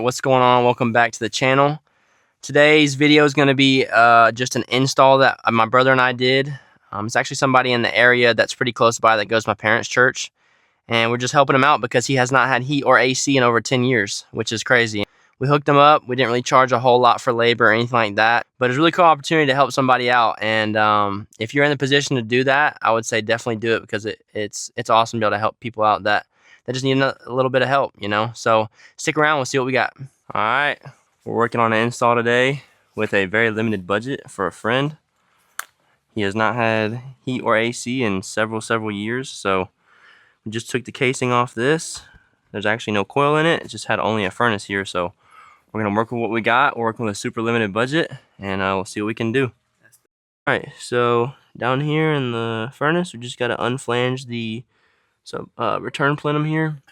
what's going on? Welcome back to the channel. Today's video is going to be just an install that my brother and I did. It's actually somebody in the area that's pretty close by that goes to my parents' church. And we're just helping him out because he has not had heat or AC in over 10 years, which is crazy. We hooked him up. We didn't really charge a whole lot for labor or anything like that. But it's a really cool opportunity to help somebody out. And if you're in the position to do that, I would say definitely do it because it's awesome to be able to help people out that just need a little bit of help, you know. So stick around, we'll see what we got. All right, we're working on an install today with a very limited budget for a friend. He has not had heat or AC in several years, so we just took the casing off this. There's actually no coil in it. It just had only a furnace here, so we're gonna work with what we got. We're working with a super limited budget, and we'll see what we can do. All right, so down here in the furnace, we just gotta unflange the return plenum here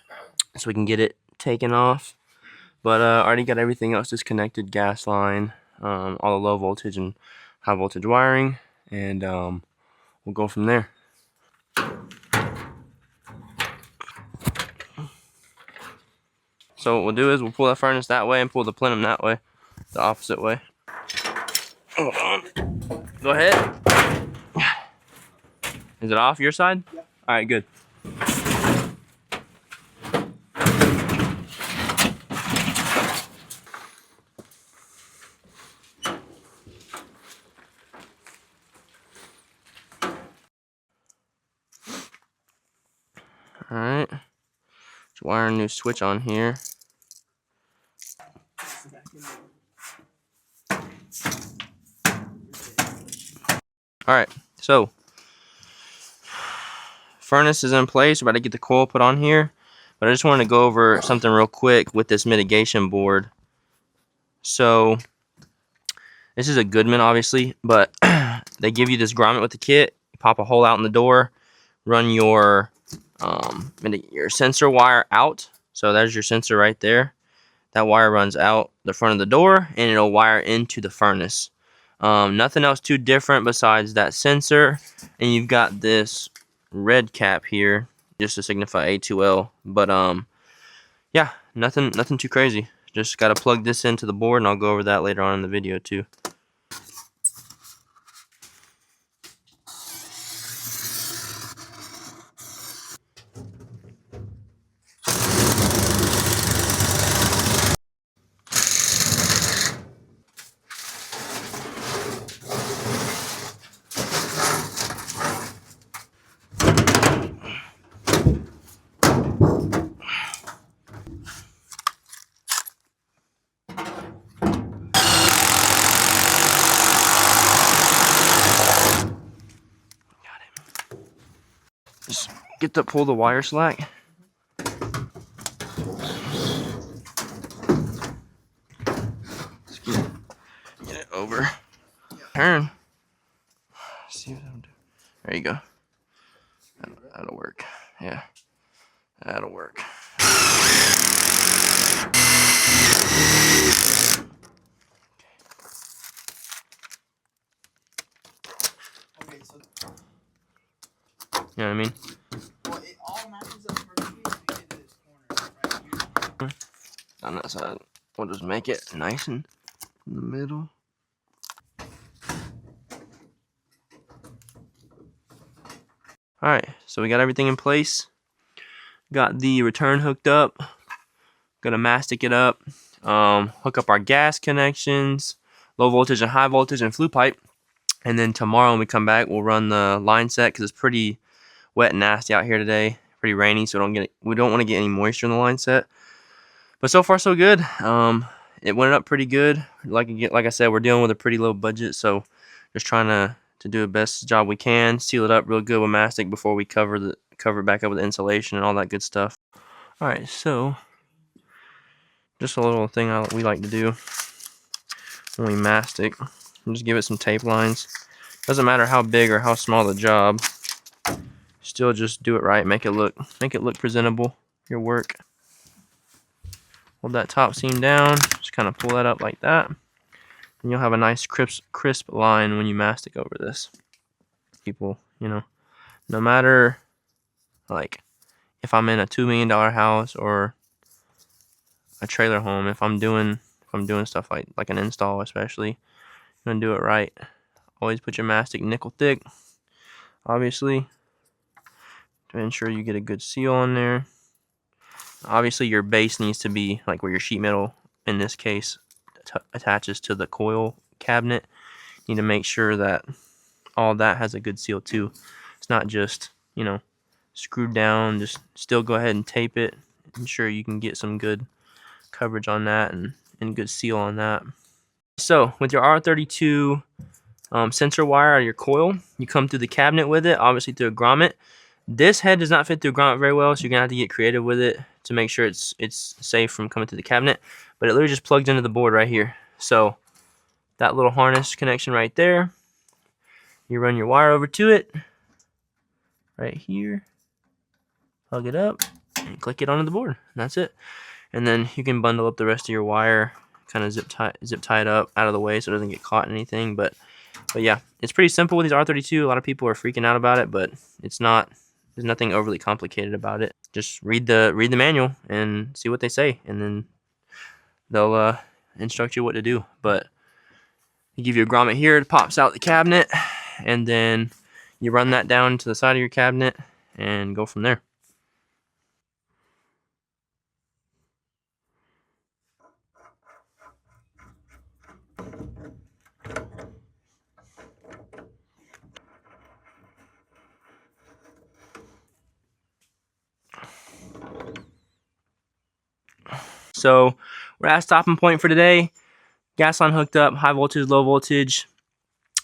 so we can get it taken off. But already got everything else disconnected, gas line, all the low voltage and high voltage wiring, and we'll go from there. So what we'll do is we'll pull that furnace that way and pull the plenum that way, the opposite way. Hold on. Go ahead. Is it off your side? Yep. All right, good. All right. Just wire a new switch on here. All right, so furnace is in place. We're about to get the coil put on here, but I just wanted to go over something real quick with this mitigation board. So this is a Goodman, obviously, but they give you this grommet with the kit. You pop a hole out in the door, run your sensor wire out. So there's your sensor right there. That wire runs out the front of the door, and it'll wire into the furnace. Nothing else too different besides that sensor, and you've got this red cap here just to signify A2L. But yeah, nothing too crazy. Just got to plug this into the board, and I'll go over that later on in the video too. Just pull the wire slack. Just get it over. Turn. See what I'm doing. There you go. That'll work. Yeah, that'll work. Okay, so you know what I mean? Well, it all matches up perfectly to get to this corner right here. On that side, we'll just make it nice and in the middle. Alright, so we got everything in place. Got the return hooked up. Gonna mastic it up. Hook up our gas connections, low voltage and high voltage and flue pipe. And then tomorrow when we come back, we'll run the line set because it's pretty wet and nasty out here today. Pretty rainy, so we don't want to get any moisture in the line set. But so far so good. It went up pretty good. Like I said, we're dealing with a pretty low budget, so just trying to do the best job we can. Seal it up real good with mastic before we cover it back up with insulation and all that good stuff. All right, so just a little thing we like to do when we mastic. Just give it some tape lines. Doesn't matter how big or how small the job. Still just do it right. Make it look presentable. Your work. Hold that top seam down. Just kind of pull that up like that. And you'll have a nice crisp line when you mastic over this. People, you know, no matter like if I'm in a $2 million house or a trailer home, if I'm doing stuff like an install, especially, I'm gonna do it right. Always put your mastic nickel thick, obviously, to ensure you get a good seal on there. Obviously, your base needs to be like where your sheet metal, in this case, attaches to the coil cabinet. You need to make sure that all that has a good seal too. It's not just, you know, screwed down. Just still go ahead and tape it. Ensure you can get some good coverage on that and good seal on that. So with your R32 sensor wire out of your coil, you come through the cabinet with it, obviously through a grommet. This head does not fit through a grommet very well, so you're gonna have to get creative with it to make sure it's safe from coming through the cabinet. But it literally just plugs into the board right here. So that little harness connection right there, you run your wire over to it right here, plug it up, and click it onto the board. And that's it. And then you can bundle up the rest of your wire, kind of zip tie it up out of the way so it doesn't get caught in anything. But yeah, it's pretty simple with these R32. A lot of people are freaking out about it, but it's not. There's nothing overly complicated about it. Just read the manual and see what they say, and then they'll instruct you what to do. But you give you a grommet here, it pops out the cabinet, and then you run that down to the side of your cabinet and go from there. So we're at a stopping point for today. Gas line hooked up, high voltage, low voltage.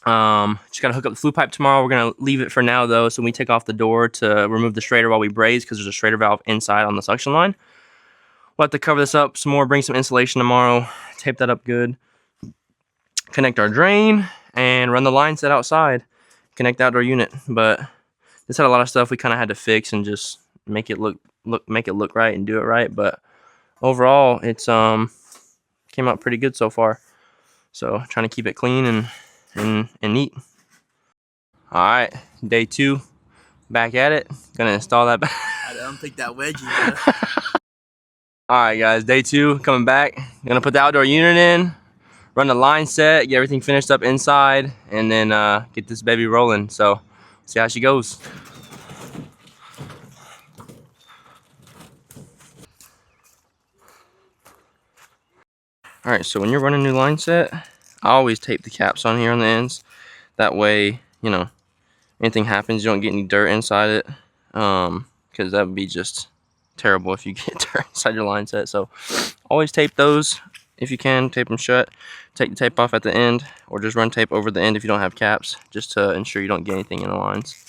Just gotta hook up the flue pipe tomorrow. We're gonna leave it for now though, so we take off the door to remove the Schrader while we braze, because there's a Schrader valve inside on the suction line. We'll have to cover this up some more, bring some insulation tomorrow, tape that up good, connect our drain, and run the line set outside, connect the outdoor unit. But this had a lot of stuff we kind of had to fix and just make it look right and do it right. But overall, it's came out pretty good so far. So trying to keep it clean and neat. All right, day 2, back at it. Gonna install that. I don't think that wedgie. All right, guys, day 2 coming back. Gonna put the outdoor unit in, run the line set, get everything finished up inside, and then get this baby rolling. So see how she goes. All right, so when you're running new line set, I always tape the caps on here on the ends. That way, you know, anything happens, you don't get any dirt inside it. Because that would be just terrible if you get dirt inside your line set. So always tape those if you can, tape them shut. Take the tape off at the end, or just run tape over the end if you don't have caps, just to ensure you don't get anything in the lines.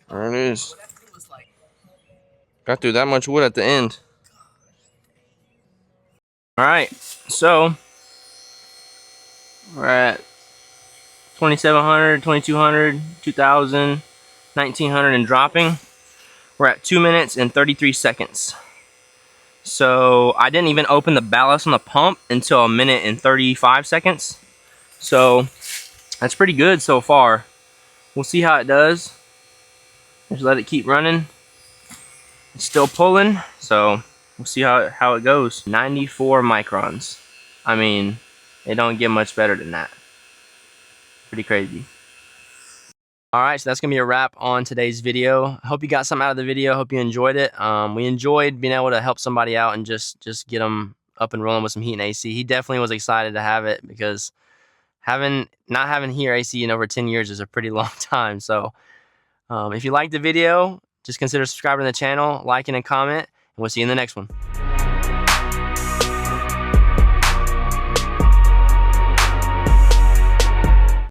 There it is. Got through that much wood at the end. Alright, so we're at 2700, 2200, 2000, 1900 and dropping. We're at 2 minutes and 33 seconds. So I didn't even open the ballast on the pump until 1 minute and 35 seconds. So that's pretty good so far. We'll see how it does. Just let it keep running. It's still pulling, so we'll see how it goes. 94 microns. I mean, it don't get much better than that. Pretty crazy. Alright, so that's going to be a wrap on today's video. I hope you got something out of the video. Hope you enjoyed it. We enjoyed being able to help somebody out and just get them up and rolling with some heat and AC. He definitely was excited to have it, because not having heat or AC in over 10 years is a pretty long time. So if you liked the video, just consider subscribing to the channel, liking and comment, and we'll see you in the next one.